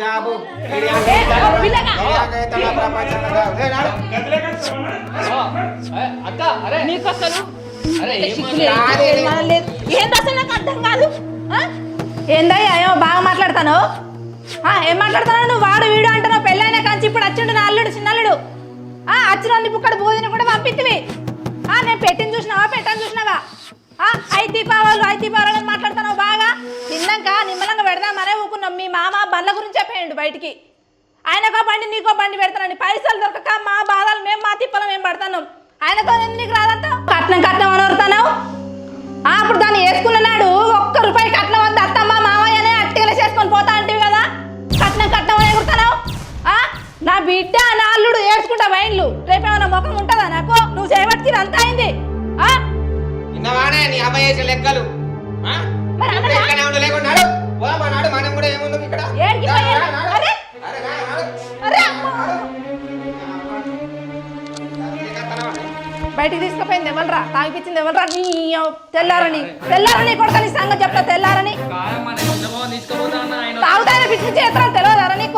Job అక్క అరే నీకు అసలు అరే ఏంది అసలు నాకు అర్థం కాదు. ఏందయ్యా ఏమో బాగా మాట్లాడతాను. ఏం మాట్లాడుతున్నావు నువ్వు? వాడు వీడు అంటున్నావు. పెళ్ళైన కాంచి ఇప్పుడు వచ్చిండు నా అల్లుడు, చిన్నల్లుడు. వచ్చిన ఇక్కడ బోధిని కూడా పంపిత్తివి. నేను పెట్టిన చూసినావా, పెట్టని చూసినావా? ఐటీ పావాలు అని మాట్లాడుతున్నావు బాగా. తిన్నాక నిమ్మలంగా పెడదామనే ఊకున్నాం. మీ మామ బండ్ల గురించి చెప్పేయండు బయటికి. ఆయనకో బండి నీకో బండి పెడతానండి. పైసలు దొరకక మా బాధలు మేము మా తిప్పలు మేము పడతాను. ఆయనతో నీకు రాదంతా కట్నం కట్నం అని వరుతావు. అప్పుడు దాన్ని వేసుకున్నాడు. ఒక్క రూపాయి కట్నం వద్ద అత్తమ్మ మామయ్యనే అట్టిగల చేసుకొని పోతా అంటివి కదా. కట్నం కట్నం అని ఎగురుతావు. నా బిడ్డ నా అల్లుడు ఏడ్చుకుంటా వైన్లు. రేపేమన్నా ముఖం ఉంటుందా నాకు? నువ్వు చేయబట్టి అంతా అయింది. ఇన్నవానే నీ అబ్బాయి చేసే లెక్కలు లేకున్నాడు. మనం కూడా ఏముంది ఇక్కడ బయటికి తీసుకుపోయింది ఎవరురా? తాగిపించింది ఎవరురా? నీ తెల్లారని తెల్లారని కొడుకని సంగతి చెప్తా. తెల్లారని తాగుతాయని పిచ్చి చేస్తారని తెలియదారా నీకు?